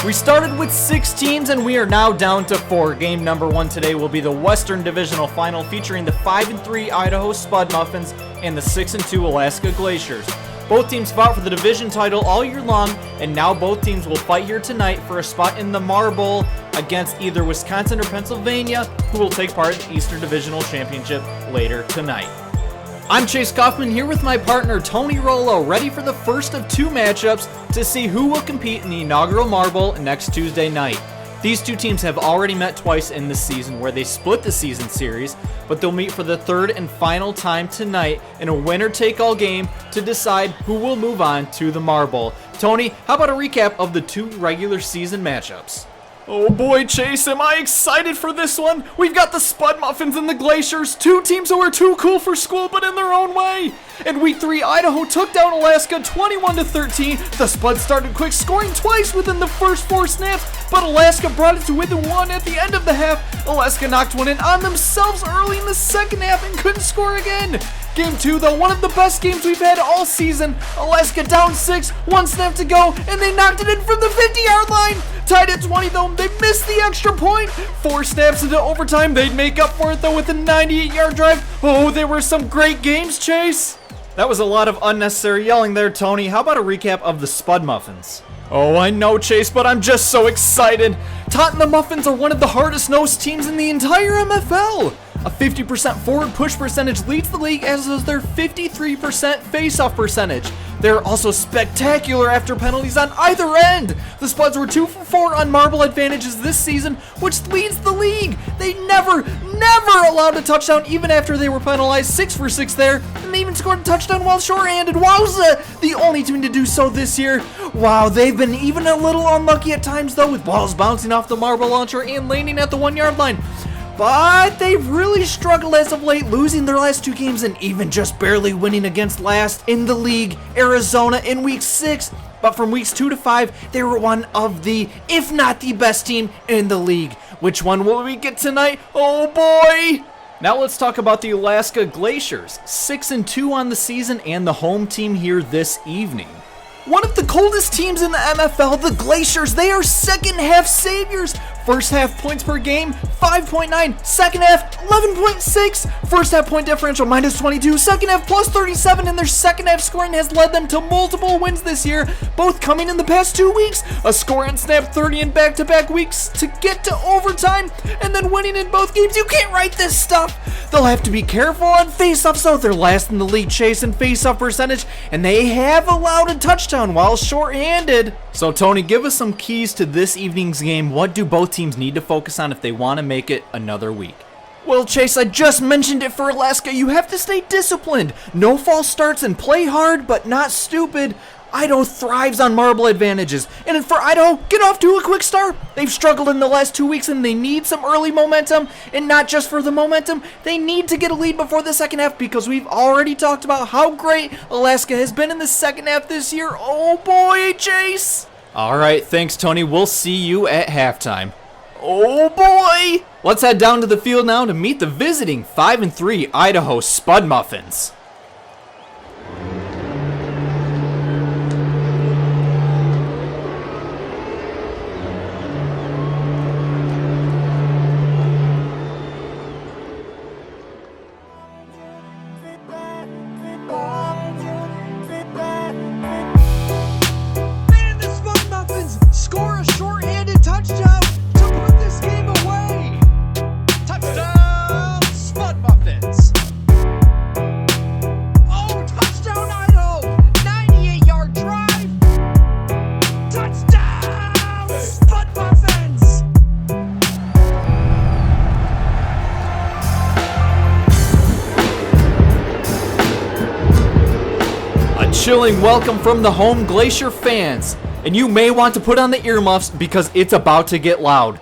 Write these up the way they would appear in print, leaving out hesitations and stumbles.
We started with 6 teams and we are now down to 4. Game number 1 today will be the Western Divisional Final featuring the 5-3 Idaho Spud Muffins and the 6-2 Alaska Glaciers. Both teams fought for the division title all year long, and now both teams will fight here tonight for a spot in the Marble against either Wisconsin or Pennsylvania, who will take part in the Eastern Divisional Championship later tonight. I'm Chase Kaufman here with my partner Tony Rollo, ready for the first of 2 matchups to see who will compete in the inaugural Marble next Tuesday night. These 2 teams have already met twice in the season where they split the season series, but they'll meet for the 3rd and final time tonight in a winner-take-all game to decide who will move on to the Marble. Tony, how about a recap of the 2 regular season matchups? Oh boy, Chase, am I excited for this one? We've got the Spud Muffins and the Glaciers, 2 teams who are too cool for school but in their own way. In week 3, Idaho took down Alaska 21-13. The Spuds started quick, scoring twice within the first 4 snaps, but Alaska brought it to within 1 at the end of the half. Alaska knocked one in on themselves early in the second half and couldn't score again. Game 2, though, one of the best games we've had all season. Alaska down 6, 1 snap to go, and they knocked it in from the 50-yard line. Tied at 20, though, they missed the extra point. 4 snaps into overtime, they'd make up for it, though, with a 98-yard drive. Oh, there were some great games, Chase. That was a lot of unnecessary yelling there, Tony. How about a recap of the Spud Muffins? Oh, I know, Chase, but I'm just so excited. Taunton the Muffins are one of the hardest-nosed teams in the entire MFL. A 50% forward push percentage leads the league, as is their 53% face-off percentage. They're also spectacular after penalties on either end. The Spuds were 2 for 4 on marble advantages this season, which leads the league. They never allowed a touchdown even after they were penalized. 6 for 6 there, and they even scored a touchdown while short-handed. Wowza! The only team to do so this year. Wow, they've been even a little unlucky at times, though, with balls bouncing off the marble launcher and landing at the 1-yard line. But they've really struggled as of late, losing their last 2 games and even just barely winning against last in the league, Arizona, in week 6. But from weeks 2 to 5, they were one of the, if not the best team in the league. Which one will we get tonight? Oh boy! Now let's talk about the Alaska Glaciers, 6-2 on the season and the home team here this evening. One of the coldest teams in the MFL, the Glaciers, they are second half saviors. First half points per game, 5.9. Second half, 11.6. First half point differential, -22. Second half, +37. And their second half scoring has led them to multiple wins this year, both coming in the past 2 weeks. A score on snap 30 in back-to-back weeks to get to overtime, and then winning in both games. You can't write this stuff. They'll have to be careful on face-offs, though. They're last in the league chase and face-off percentage, and they have allowed a touchdown while short-handed. So Tony, give us some keys to this evening's game. What do both teams need to focus on if they want to make it another week? Well, Chase, I just mentioned it for Alaska. You have to stay disciplined. No false starts and play hard, but not stupid. Idaho thrives on marble advantages. And for Idaho, get off to a quick start. They've struggled in the last 2 weeks, and they need some early momentum. And not just for the momentum, they need to get a lead before the second half, because we've already talked about how great Alaska has been in the second half this year. Oh boy, Chase. All right, thanks, Tony. We'll see you at halftime. Oh boy. Let's head down to the field now to meet the visiting 5-3 Idaho Spud Muffins. Chilling welcome from the home Glacier fans, and you may want to put on the earmuffs because it's about to get loud.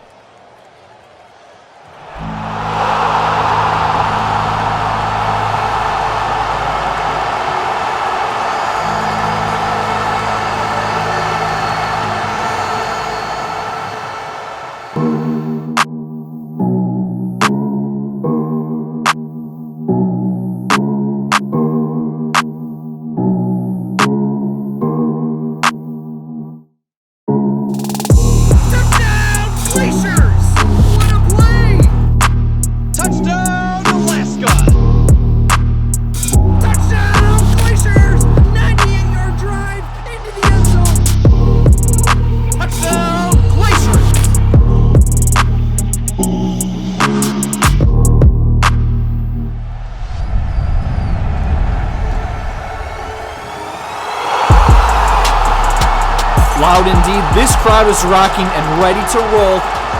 Loud indeed. This crowd is rocking and ready to roll.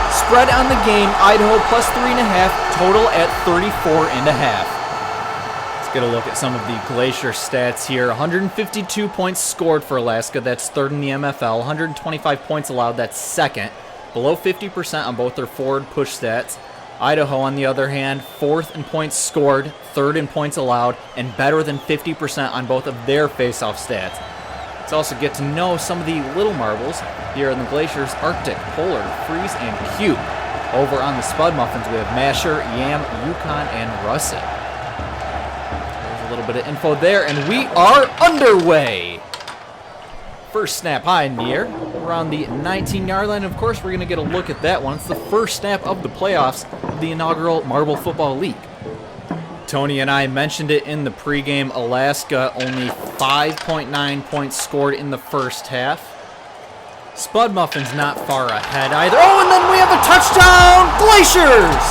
Spread on the game, Idaho plus 3.5, total at 34.5. Let's get a look at some of the Glacier stats here. 152 points scored for Alaska, that's third in the MFL. 125 points allowed, that's second. Below 50% on both their forward push stats. Idaho, on the other hand, fourth in points scored, third in points allowed, and better than 50% on both of their face-off stats. Let's also get to know some of the little marbles here in the Glaciers: Arctic, Polar, Freeze, and Cube. Over on the Spud Muffins, we have Masher, Yam, Yukon, and Russet. There's a little bit of info there, and we are underway. First snap high in the air, around the 19-yard line. Of course, we're going to get a look at that one. It's the first snap of the playoffs of the inaugural Marble Football League. Tony and I mentioned it in the pregame. Alaska only 5.9 points scored in the first half. Spud Muffins not far ahead either. Oh, and then we have a touchdown! Glaciers!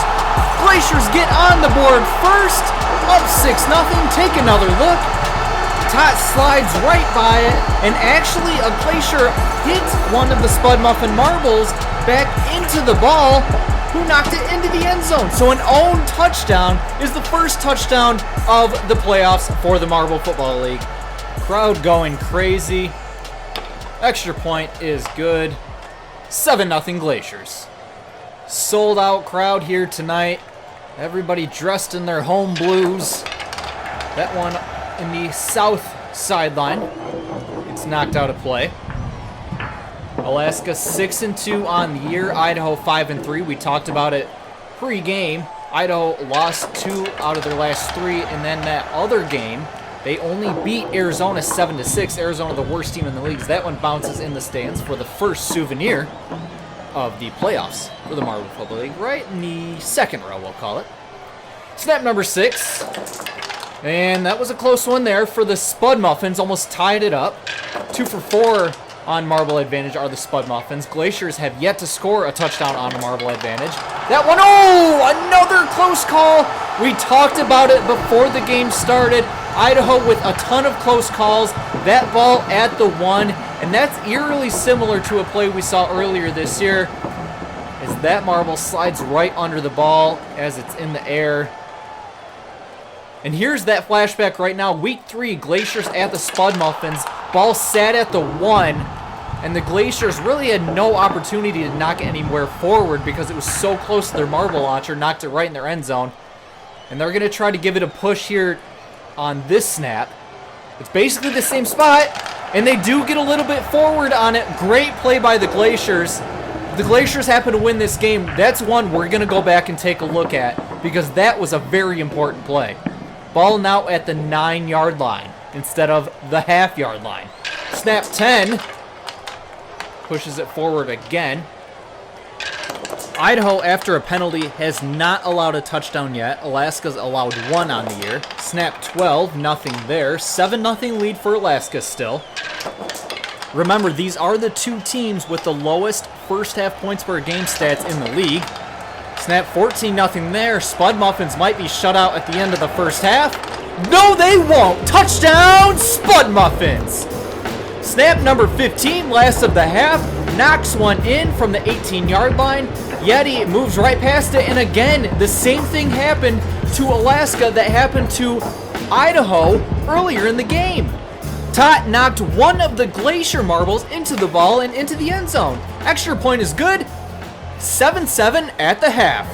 Glaciers get on the board first, up 6-0. Take another look. Tot slides right by it, and actually a Glacier hits one of the Spud Muffin marbles back into the ball, who knocked it into the end zone. So an own touchdown is the first touchdown of the playoffs for the Marble Football League. Crowd going crazy. Extra point is good. 7-0 Glaciers. Sold out crowd here tonight. Everybody dressed in their home blues. That one in the south sideline. It's knocked out of play. Alaska 6-2 on the year. Idaho 5-3. We talked about it pre-game. Idaho lost 2 out of their last 3, and then that other game, they only beat Arizona 7-6. Arizona, the worst team in the league. That one bounces in the stands for the first souvenir of the playoffs for the Marble Football League, right in the second row, we'll call it. Snap number 6. And that was a close one there for the Spud Muffins. Almost tied it up. 2 for 4 on marble advantage are the Spud Muffins. Glaciers have yet to score a touchdown on marble advantage. That one, oh, another close call. We talked about it before the game started. Idaho with a ton of close calls. That ball at the 1, and that's eerily similar to a play we saw earlier this year, as that marble slides right under the ball as it's in the air. And here's that flashback right now. Week 3, Glaciers at the Spud Muffins. Ball sat at the 1, and the Glaciers really had no opportunity to knock it anywhere forward because it was so close to their marble launcher, knocked it right in their end zone. And they're going to try to give it a push here on this snap. It's basically the same spot, and they do get a little bit forward on it. Great play by the Glaciers. The Glaciers happen to win this game. That's one we're going to go back and take a look at because that was a very important play. Ball now at the 9-yard line instead of the half-yard line. Snap 10. Pushes it forward again. Idaho, after a penalty, has not allowed a touchdown yet. Alaska's allowed 1 on the year. Snap 12, nothing there. 7-0 lead for Alaska still. Remember, these are the 2 teams with the lowest first half points per game stats in the league. Snap 14-0 there. Spud Muffins might be shut out at the end of the first half. No, they won't. Touchdown, Spud Muffins. Snap number 15, last of the half. Knocks one in from the 18-yard line. Yeti moves right past it, and again, the same thing happened to Alaska that happened to Idaho earlier in the game. Tot knocked one of the Glacier marbles into the ball and into the end zone. Extra point is good. 7-7 at the half.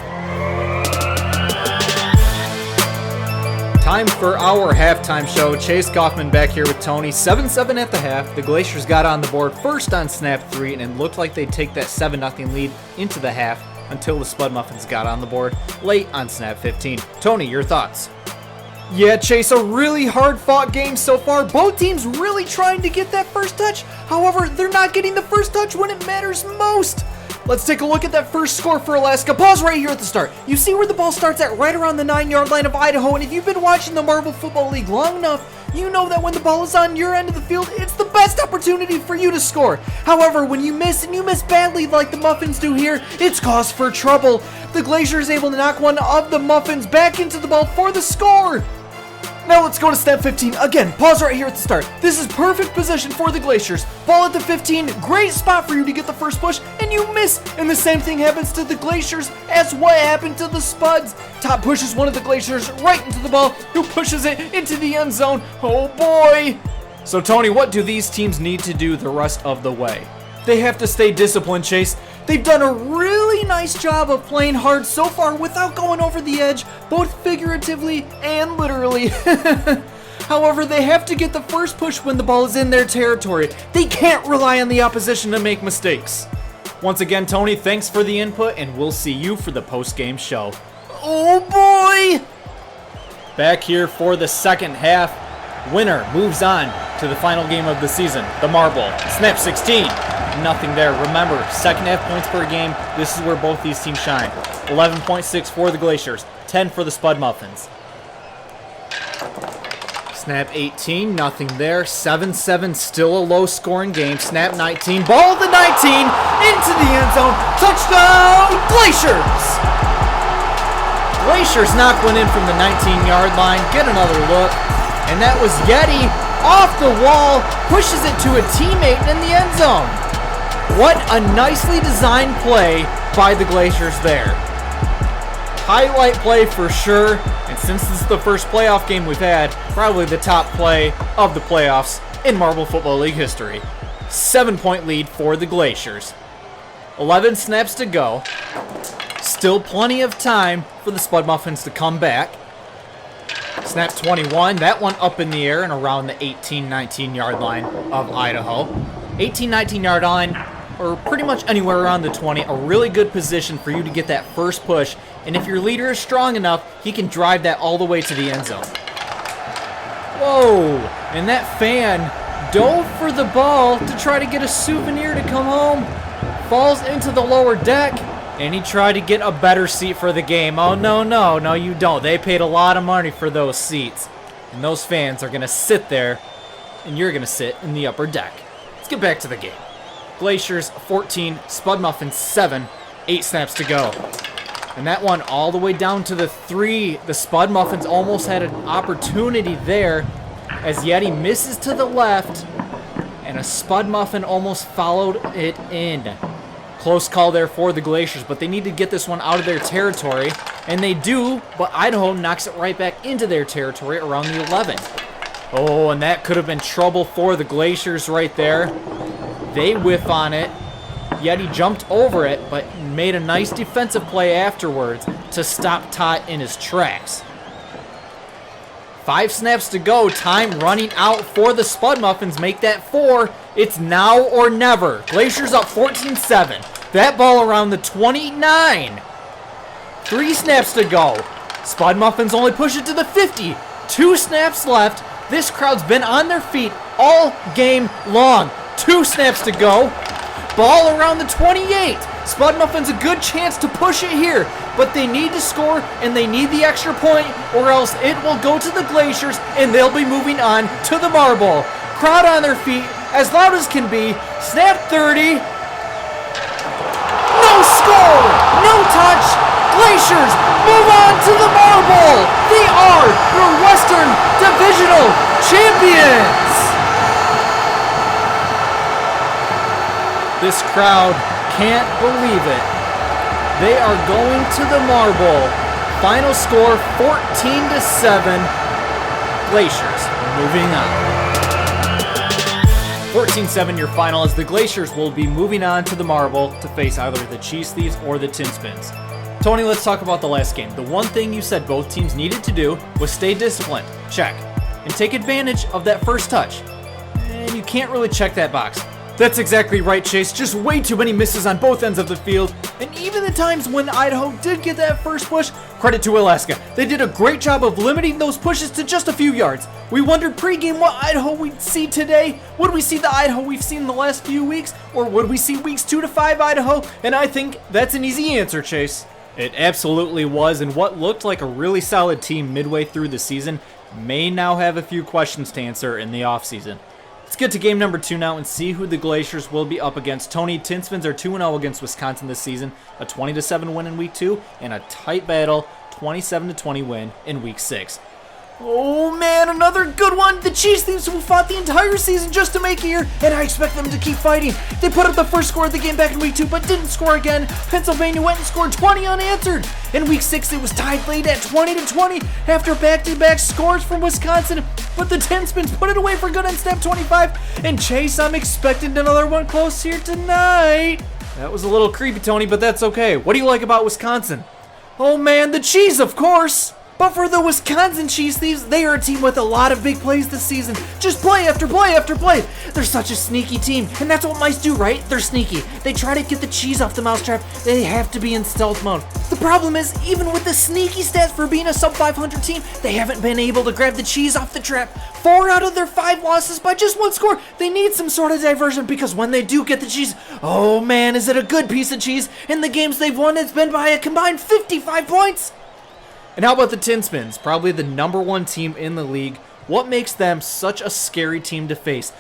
Time for our halftime show. Chase Kaufman back here with Tony. 7-7 at the half. The Glaciers got on the board first on snap 3, and it looked like they'd take that 7-0 lead into the half until the Spud Muffins got on the board late on snap 15. Tony, your thoughts? Yeah, Chase, a really hard-fought game so far. Both teams really trying to get that first touch. However, they're not getting the first touch when it matters most. Let's take a look at that first score for Alaska. Pause right here at the start. You see where the ball starts at, right around the 9-yard line of Idaho, and if you've been watching the Marble Football League long enough, you know that when the ball is on your end of the field, it's the best opportunity for you to score. However, when you miss, and you miss badly like the Muffins do here, it's cause for trouble. The Glaciers able to knock one of the Muffins back into the ball for the score. Now let's go to snap 15. Again, pause right here at the start. This is perfect position for the Glaciers. Ball at the 15, great spot for you to get the first push, and you miss. And the same thing happens to the Glaciers as what happened to the Spuds. Top pushes one of the Glaciers right into the ball, who pushes it into the end zone. Oh boy. So Tony, what do these teams need to do the rest of the way? They have to stay disciplined, Chase. They've done a really nice job of playing hard so far without going over the edge, both figuratively and literally. However, they have to get the first push when the ball is in their territory. They can't rely on the opposition to make mistakes. Once again, Tony, thanks for the input, and we'll see you for the post-game show. Oh boy! Back here for the second half. Winner moves on to the final game of the season, the marble. Snap 16. Nothing there. Remember, second half points per game. This is where both these teams shine. 11.6 for the Glaciers, 10 for the Spud Muffins. Snap 18, nothing there. 7-7, still a low-scoring game. Snap 19, ball at the 19, into the end zone. Touchdown, Glaciers! Glaciers knock one in from the 19-yard line. Get another look. And that was Yeti off the wall, pushes it to a teammate in the end zone. What a nicely designed play by the Glaciers there. Highlight play for sure, and since this is the first playoff game we've had, probably the top play of the playoffs in Marble Football League history. 7-point lead for the Glaciers. 11 snaps to go. Still plenty of time for the Spud Muffins to come back. Snap 21, that one up in the air and around the 18-19 yard line of Idaho. 18-19 yard line, or pretty much anywhere around the 20, a really good position for you to get that first push. And if your leader is strong enough, he can drive that all the way to the end zone. Whoa, and that fan dove for the ball to try to get a souvenir to come home. Falls into the lower deck. And he tried to get a better seat for the game. Oh, no, you don't. They paid a lot of money for those seats. And those fans are going to sit there, and you're going to sit in the upper deck. Let's get back to the game. Glaciers 14, Spud Muffins 7, 8 snaps to go. And that one all the way down to the 3. The Spud Muffins almost had an opportunity there as Yeti misses to the left, and a Spud Muffin almost followed it in. Close call there for the Glaciers, but they need to get this one out of their territory, and they do, but Idaho knocks it right back into their territory around the 11. Oh, and that could have been trouble for the Glaciers right there. They whiff on it. Yeti jumped over it, but made a nice defensive play afterwards to stop Tot in his tracks. 5 snaps to go, time running out for the Spud Muffins. Make that 4. It's now or never. Glaciers up 14-7. That ball around the 29. 3 snaps to go. Spud Muffins only push it to the 50. 2 snaps left. This crowd's been on their feet all game long. 2 snaps to go. Ball around the 28. Spud Muffins a good chance to push it here, but they need to score and they need the extra point, or else it will go to the Glaciers and they'll be moving on to the marble. Crowd on their feet, as loud as can be. Snap 30. No score! No touch! Glaciers move on to the marble! They are your Western Divisional Champions! This crowd can't believe it. They are going to the marble. Final score 14-7. Glaciers moving on. 14-7 your final, as the Glaciers will be moving on to the marble to face either the Cheese Thieves or the Tin Spins. Tony, let's talk about the last game. The one thing you said both teams needed to do was stay disciplined. Check. And take advantage of that first touch. And you can't really check that box. That's exactly right, Chase. Just way too many misses on both ends of the field. And even the times when Idaho did get that first push, credit to Alaska. They did a great job of limiting those pushes to just a few yards. We wondered pregame what Idaho we'd see today. Would we see the Idaho we've seen in the last few weeks? Or would we see weeks 2 to 5 Idaho? And I think that's an easy answer, Chase. It absolutely was, and what looked like a really solid team midway through the season may now have a few questions to answer in the offseason. Let's get to game number 2 now and see who the Glaciers will be up against. Tony, Tin Spins are 2-0 against Wisconsin this season, a 20-7 win in week 2, and a tight battle, 27-20 win in week 6. Oh man, another good one! The Cheese Thieves, who fought the entire season just to make it here, and I expect them to keep fighting. They put up the first score of the game back in week 2, but didn't score again. Pennsylvania went and scored 20 unanswered. In week 6, it was tied late at 20-20 after back-to-back scores from Wisconsin, but the Tin Spins put it away for good on snap 25. And Chase, I'm expecting another one close here tonight. That was a little creepy, Tony, but that's okay. What do you like about Wisconsin? Oh man, the cheese, of course! But for the Wisconsin Cheese Thieves, they are a team with a lot of big plays this season. Just play after play after play. They're such a sneaky team, and that's what mice do, right? They're sneaky. They try to get the cheese off the mousetrap. They have to be in stealth mode. The problem is, even with the sneaky stats for being a sub-500 team, they haven't been able to grab the cheese off the trap. 4 out of their 5 losses by just 1 score. They need some sort of diversion, because when they do get the cheese, oh man, is it a good piece of cheese. In the games they've won, it's been by a combined 55 points. And how about the Tin Spins? Probably the #1 team in the league. What makes them such a scary team to face?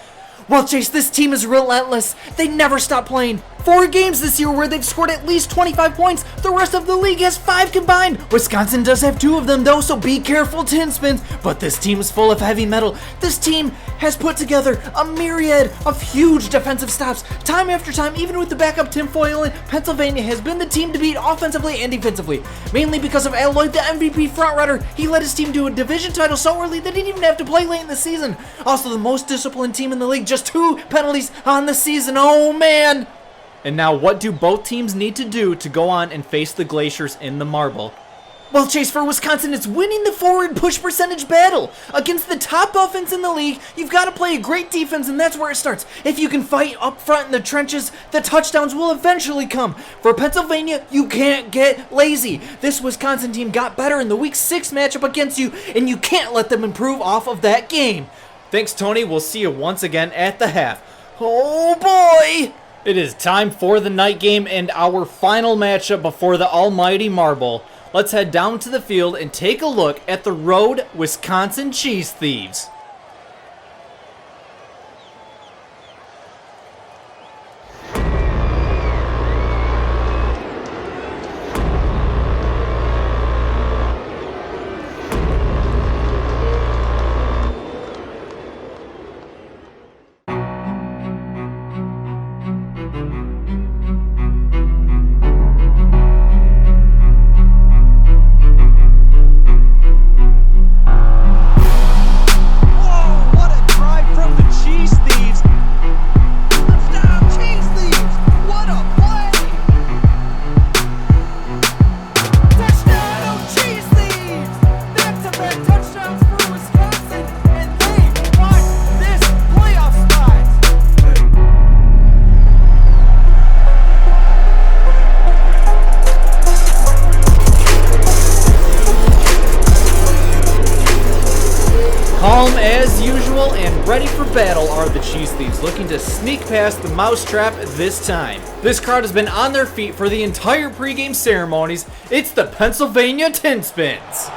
Well, Chase, this team is relentless. They never stop playing. 4 games this year where they've scored at least 25 points. The rest of the league has 5 combined. Wisconsin does have 2 of them, though, so be careful, Tin Spins. But this team is full of heavy metal. This team has put together a myriad of huge defensive stops. Time after time, even with the backup Tim Foyle, Pennsylvania has been the team to beat offensively and defensively. Mainly because of Al Lloyd, the MVP frontrunner. He led his team to a division title so early that he didn't even have to play late in the season. Also, the most disciplined team in the league, just 2 penalties on the season. Oh, man. And now, what do both teams need to do to go on and face the Glaciers in the marble? Well, Chase, for Wisconsin, it's winning the forward push percentage battle. Against the top offense in the league, you've got to play a great defense, and that's where it starts. If you can fight up front in the trenches, the touchdowns will eventually come. For Pennsylvania, you can't get lazy. This Wisconsin team got better in the Week 6 matchup against you, and you can't let them improve off of that game. Thanks, Tony. We'll see you once again at the half. Oh, boy! It is time for the night game and our final matchup before the almighty marble. Let's head down to the field and take a look at the road Wisconsin Cheese Thieves. As usual and ready for battle are the Cheese Thieves, looking to sneak past the mousetrap this time. This crowd has been on their feet for the entire pregame ceremonies. It's the Pennsylvania Tin Spins.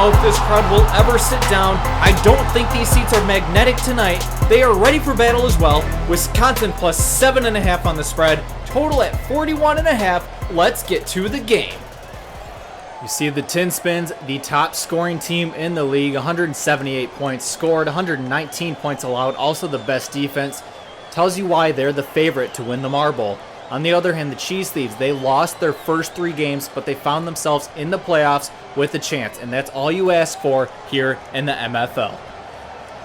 If this crowd will ever sit down. I don't think these seats are magnetic tonight. They are ready for battle as well. Wisconsin plus 7.5 on the spread. Total at 41.5. Let's get to the game. You see the Tin Spins, the top scoring team in the league. 178 points scored, 119 points allowed. Also the best defense. Tells you why they're the favorite to win the marble. On the other hand, the Cheese Thieves, they lost their first 3 games, but they found themselves in the playoffs with a chance, and that's all you ask for here in the MFL.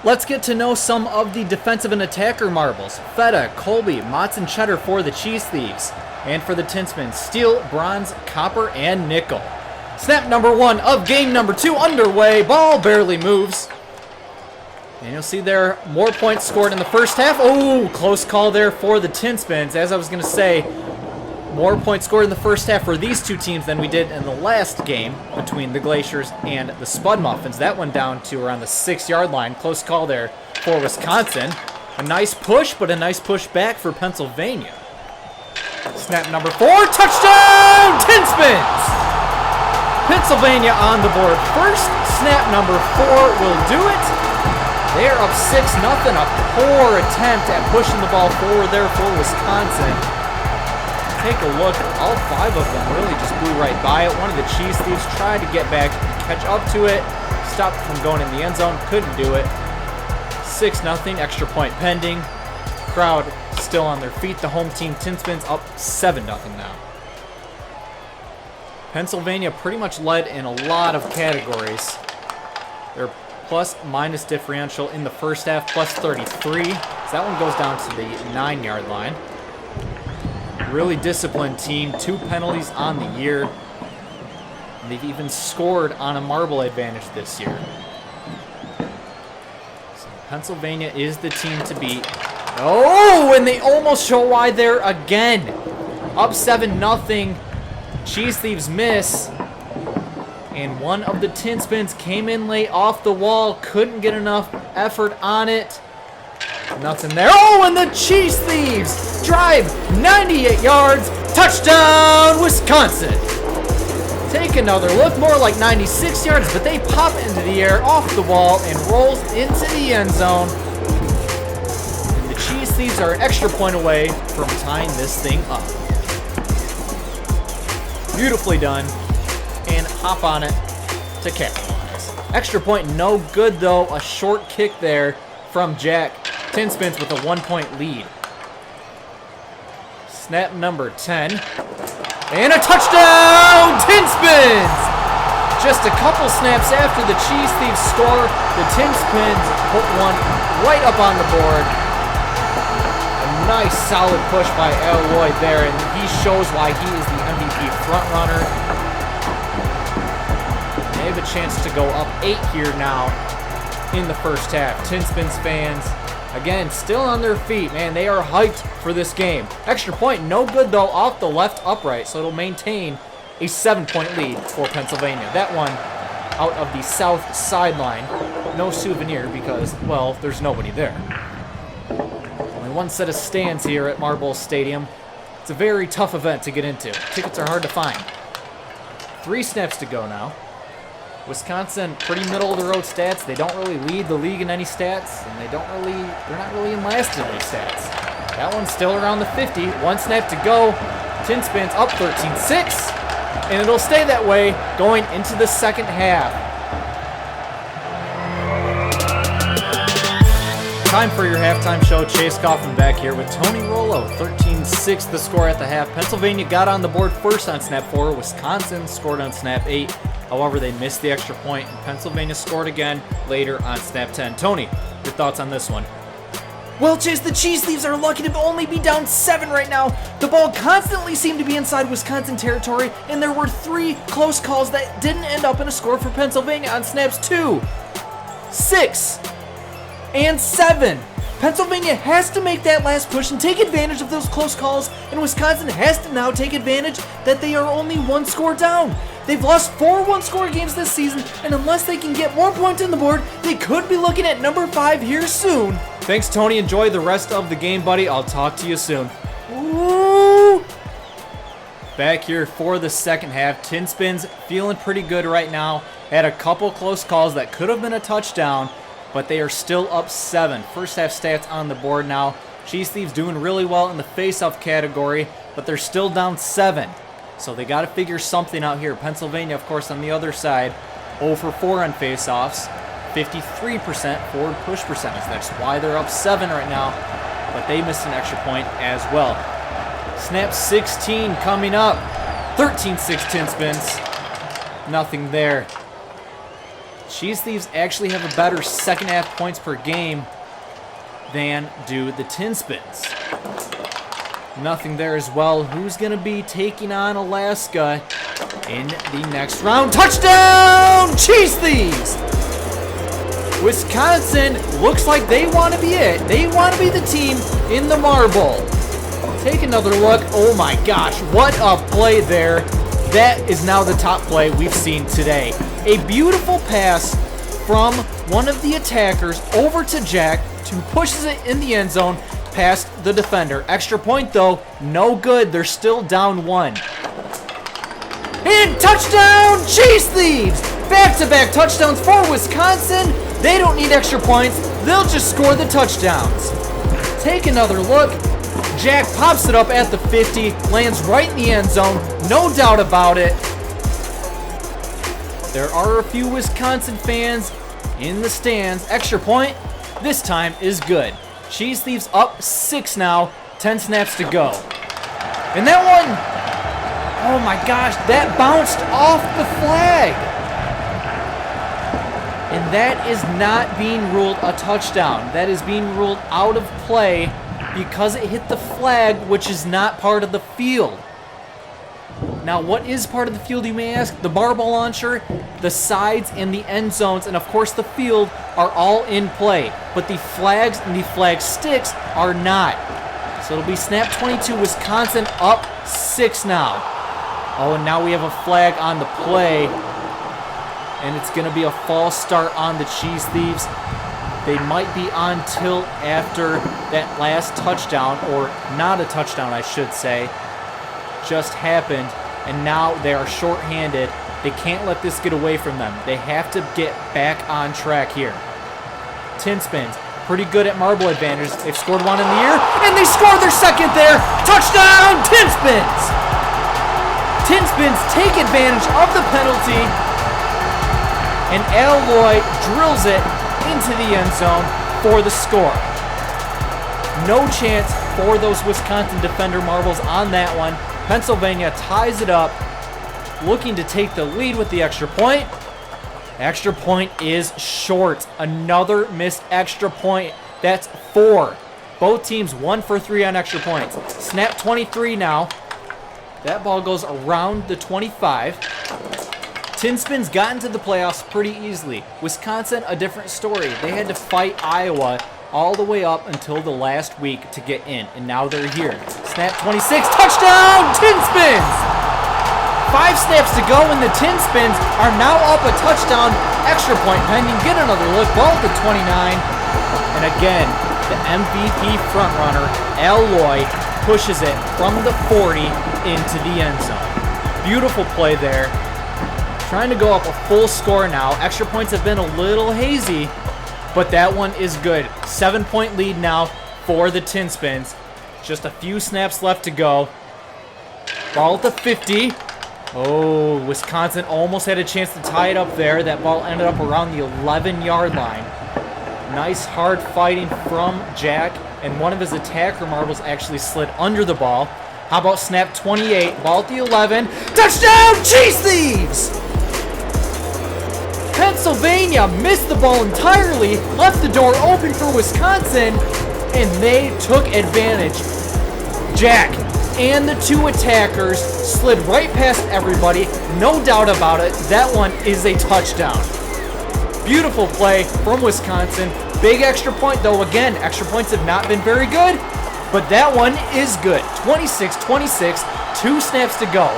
Let's get to know some of the defensive and attacker marbles. Feta, Colby, Motts, and Cheddar for the Cheese Thieves. And for the Tin Spins, Steel, Bronze, Copper, and Nickel. Snap number 1 of game number 2 underway. Ball barely moves. And you'll see there, more points scored in the first half. Oh, close call there for the Tin Spins. As I was going to say, more points scored in the first half for these two teams than we did in the last game between the Glaciers and the Spud Muffins. That went down to around the 6-yard line. Close call there for Wisconsin. A nice push, but a nice push back for Pennsylvania. Snap number 4, touchdown, Tin Spins! Pennsylvania on the board first. Snap number 4 will do it. They are up 6-0. A poor attempt at pushing the ball forward there for Wisconsin. Take a look, all 5 of them really just blew right by it. One of the Cheese Thieves tried to get back and catch up to it. Stopped from going in the end zone, couldn't do it. 6-0, extra point pending. Crowd still on their feet. The home team, Tin Spins, up 7-0 now. Pennsylvania pretty much led in a lot of categories. Their plus-minus differential in the first half, plus 33. So that one goes down to the 9-yard line. Really disciplined team, 2 penalties on the year. And they've even scored on a marble advantage this year. So Pennsylvania is the team to beat. Oh, and they almost show why there again. Up 7-0. Cheese Thieves miss. And one of the Tin Spins came in late off the wall. Couldn't get enough effort on it. Nothing there. Oh, and the Cheese Thieves drive 98 yards. Touchdown, Wisconsin. Take another look, more like 96 yards, but they pop into the air off the wall and rolls into the end zone. And the Cheese Thieves are an extra point away from tying this thing up. Beautifully done. And hop on it to capitalize. Extra point no good though. A short kick there from Jack. Tin Spins with a 1-point lead. Snap number 10. And a touchdown! Tin Spins! Just a couple snaps after the Cheese Thieves score, the Tin Spins put one right up on the board. A nice solid push by Alloy there, and he shows why he is the MVP frontrunner. They have a chance to go up 8 here now in the first half. Tin Spins fans, again, still on their feet. Man, they are hyped for this game. Extra point, no good though, off the left upright, so it'll maintain a 7-point lead for Pennsylvania. That one out of the south sideline. No souvenir because, well, there's nobody there. Only one set of stands here at Marble Stadium. It's a very tough event to get into. Tickets are hard to find. 3 snaps to go now. Wisconsin, pretty middle of the road stats. They don't really lead the league in any stats, and they're not really in last in any stats. That one's still around the 50. 1 snap to go. Tin Spins up 13-6, and it'll stay that way going into the second half. Time for your halftime show. Chase Coffin back here with Tony Rollo. 13-6 the score at the half. Pennsylvania got on the board first on snap 4. Wisconsin scored on snap 8. However, they missed the extra point, and Pennsylvania scored again later on snap 10. Tony, your thoughts on this one? Well, Chase, the Cheese Thieves are lucky to only be down 7 right now. The ball constantly seemed to be inside Wisconsin territory, and there were 3 close calls that didn't end up in a score for Pennsylvania on snaps 2, 6, and 7. Pennsylvania has to make that last push and take advantage of those close calls, and Wisconsin has to now take advantage that they are only 1 score down. They've lost 4 one-score games this season, and unless they can get more points on the board, they could be looking at number 5 here soon. Thanks, Tony. Enjoy the rest of the game, buddy. I'll talk to you soon. Ooh. Back here for the second half. Tin Spins feeling pretty good right now. Had a couple close calls that could have been a touchdown, but they are still up 7. First half stats on the board now. Cheese Thieves doing really well in the face-off category, but they're still down 7. So they got to figure something out here. Pennsylvania, of course, on the other side, 0 for 4 on face-offs, 53% forward push percentage. That's why they're up 7 right now, but they missed an extra point as well. Snap 16 coming up. 13-6 Tin Spins. Nothing there. Cheese Thieves actually have a better second half points per game than do the Tin Spins. Nothing there as well. Who's going to be taking on Alaska in the next round? Touchdown, Cheese Thieves! Wisconsin looks like they want to be it. They want to be the team in the marble. Take another look. Oh my gosh, what a play there. That is now the top play we've seen today. A beautiful pass from one of the attackers over to Jack, who pushes it in the end zone past the defender. Extra point though, no good. They're still down 1. And touchdown, Cheese Thieves! Back-to-back touchdowns for Wisconsin. They don't need extra points. They'll just score the touchdowns. Take another look. Jack pops it up at the 50, lands right in the end zone. No doubt about it. There are a few Wisconsin fans in the stands. Extra point. This time is good. Cheese Thieves up 6 now. 10 snaps to go. And that one, oh my gosh, that bounced off the flag. And that is not being ruled a touchdown. That is being ruled out of play because it hit the flag, which is not part of the field. Now, what is part of the field, you may ask? The marble launcher, the sides, and the end zones, and of course the field are all in play. But the flags and the flag sticks are not. So it'll be snap 22, Wisconsin up 6 now. Oh, and now we have a flag on the play. And it's going to be a false start on the Cheese Thieves. They might be on tilt after that last touchdown, or not a touchdown, I should say, just happened. And now they are shorthanded. They can't let this get away from them. They have to get back on track here. Tin spins. Pretty good at marble advantage. They've scored one in the year, and they scored their second there. Touchdown, Tin spins! Tin spins take advantage of the penalty, and Alloy drills it into the end zone for the score. No chance for those Wisconsin defender marbles on that one. Pennsylvania ties it up, looking to take the lead with the extra point. Extra point is short. Another missed extra point. That's 4. Both teams 1 for 3 on extra points. Snap 23 now. That ball goes around the 25. Tin Spins got into the playoffs pretty easily. Wisconsin, a different story. They had to fight Iowa all the way up until the last week to get in, and now they're here. Snap 26, touchdown, Tin Spins! 5 snaps to go, and the Tin Spins are now up a touchdown. Extra point pending. Get another look. Ball at the 29. And again, the MVP frontrunner, Alloy, pushes it from the 40 into the end zone. Beautiful play there. Trying to go up a full score now. Extra points have been a little hazy, but that one is good. 7-point lead now for the Tin Spins. Just a few snaps left to go. Ball at the 50. Oh, Wisconsin almost had a chance to tie it up there. That ball ended up around the 11-yard line. Nice hard fighting from Jack, and one of his attacker marbles actually slid under the ball. How about snap 28? Ball at the 11. Touchdown, Cheese Thieves! Pennsylvania missed the ball entirely, left the door open for Wisconsin, and they took advantage. Jack and the 2 attackers slid right past everybody. No doubt about it, that one is a touchdown. Beautiful play from Wisconsin. Big extra point though. Again, extra points have not been very good, but that one is good. 26-26, 2 snaps to go.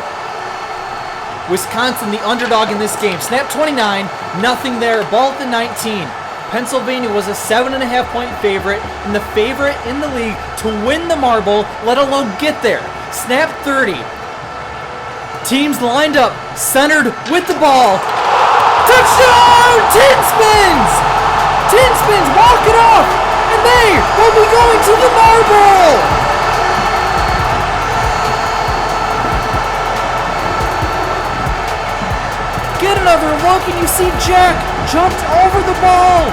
Wisconsin, the underdog in this game. Snap 29, nothing there. Ball at the 19. Pennsylvania was a 7.5-point favorite and the favorite in the league to win the marble, let alone get there. Snap 30. Teams lined up, centered with the ball. Touchdown! Tin Spins! Tin Spins walk it off, and they will be going to the marble! Get another look, and you see Jack jumped over the ball,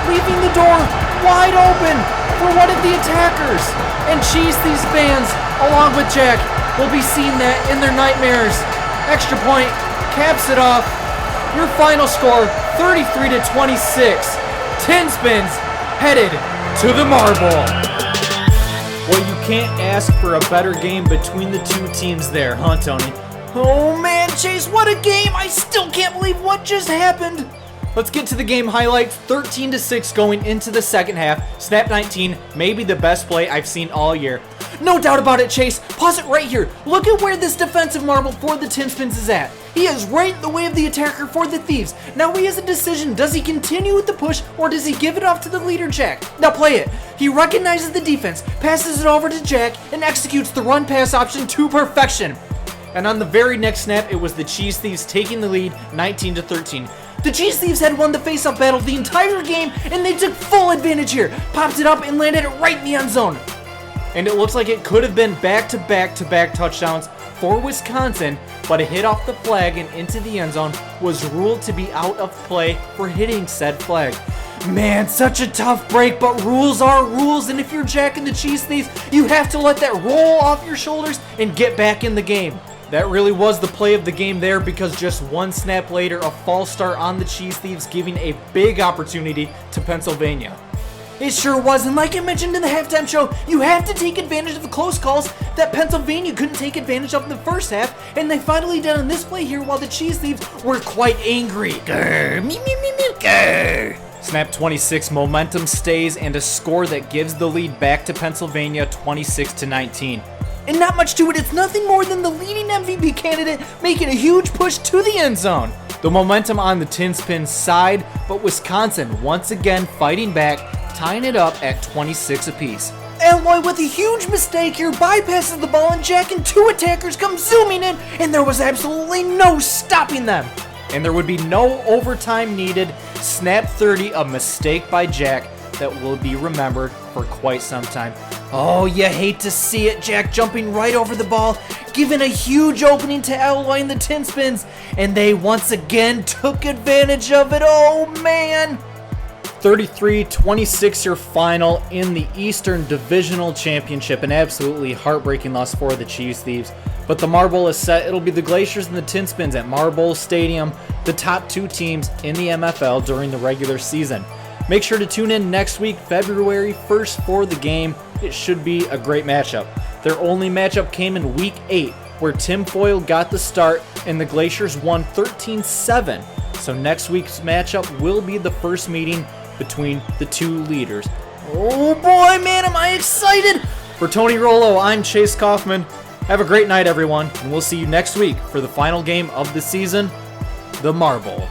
leaving the door wide open for one of the attackers. And Cheese Thieves fans, along with Jack, will be seeing that in their nightmares. Extra point caps it off. Your final score, 33-26. Tin Spins headed to the marble. Well, you can't ask for a better game between the 2 teams there, huh, Tony? Oh man, Chase, what a game! I still can't believe what just happened. Let's get to the game highlights. 13-6 going into the second half. Snap 19, maybe the best play I've seen all year. No doubt about it, Chase. Pause it right here. Look at where this defensive marble for the Tinspins is at. He is right in the way of the attacker for the Thieves. Now he has a decision. Does he continue with the push or does he give it off to the leader, Jack? Now play it. He recognizes the defense, passes it over to Jack, and executes the run pass option to perfection. And on the very next snap, it was the Cheese Thieves taking the lead 19-13. The Cheese Thieves had won the face-off battle the entire game, and they took full advantage here. Popped it up and landed it right in the end zone. And it looks like it could have been back-to-back touchdowns for Wisconsin, but a hit off the flag and into the end zone was ruled to be out of play for hitting said flag. Man, such a tough break, but rules are rules, and if you're Jack and the Cheese Thieves, you have to let that roll off your shoulders and get back in the game. That really was the play of the game there, because just one snap later, a false start on the Cheese Thieves, giving a big opportunity to Pennsylvania. It sure was, and like I mentioned in the halftime show, you have to take advantage of the close calls that Pennsylvania couldn't take advantage of in the first half, and they finally did on this play here while the Cheese Thieves were quite angry. Grr, me, grr. Snap 26, momentum stays, and a score that gives the lead back to Pennsylvania 26-19. And not much to it, it's nothing more than the leading MVP candidate making a huge push to the end zone. The momentum on the Tinspins side, but Wisconsin once again fighting back, tying it up at 26 apiece. Alloy with a huge mistake here bypasses the ball, and Jack and two attackers come zooming in, and there was absolutely no stopping them. And there would be no overtime needed. Snap 30, a mistake by Jack that will be remembered for quite some time. Oh, you hate to see it. Jack jumping right over the ball, giving a huge opening to Alloy and the Tinspins, and they once again took advantage of it. Oh, man. 33-26 your final in the Eastern Divisional Championship. An absolutely heartbreaking loss for the Cheese Thieves. But the marble is set. It'll be the Glaciers and the Tinspins at Marble Stadium, the top two teams in the MFL during the regular season. Make sure to tune in next week, February 1st, for the game. It should be a great matchup. Their only matchup came in Week 8, where Tim Foyle got the start and the Glaciers won 13-7. So next week's matchup will be the first meeting between the two leaders. Oh boy, man, am I excited! For Tony Rollo, I'm Chase Kaufman. Have a great night, everyone, and we'll see you next week for the final game of the season, the Marble.